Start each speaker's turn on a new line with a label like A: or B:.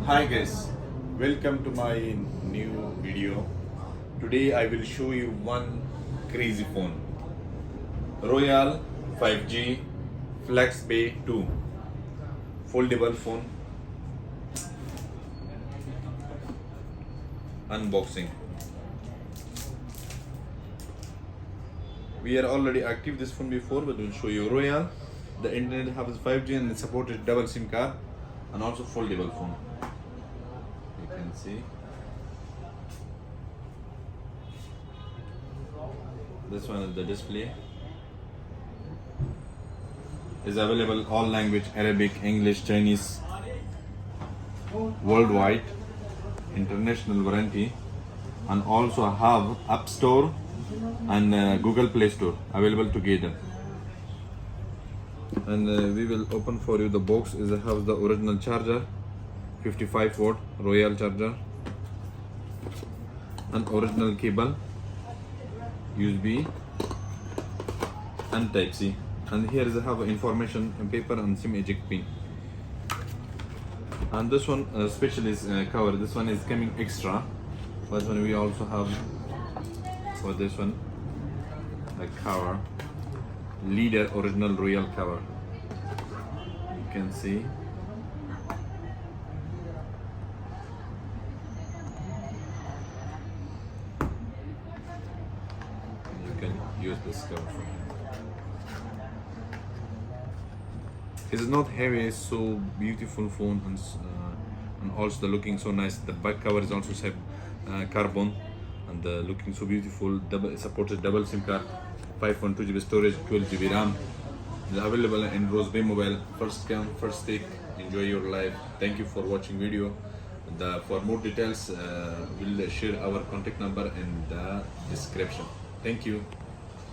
A: Hi guys, welcome to my new video. Today I will show you one crazy phone. Royal 5G Flex Bay 2 foldable phone. Unboxing. We are already active this phone before, but we'll show you Royal. The internet has 5G and it supports double SIM card and also foldable phone. You can see. This one is the display. Is available all language: Arabic, English, Chinese, worldwide, international warranty, and also have App Store and Google Play Store available together. And we will open for you the box. Is has the original charger, 55 watt Royal charger, and original cable, USB and Type C. And here is have information paper and SIM eject pin. And this one special is cover. This one is coming extra, but when we also have for this one a cover, leader original Royal cover. You can see. You can use this cover for him. It's not heavy, it's so beautiful phone, and also the looking so nice. The back cover is also carbon, and looking so beautiful. Supported double SIM card, 512 GB storage, 12 GB RAM. It's available in Rose Bay Mobile. First come, first take. Enjoy your life. Thank you for watching video. For more details, we'll share our contact number in the description. Thank you.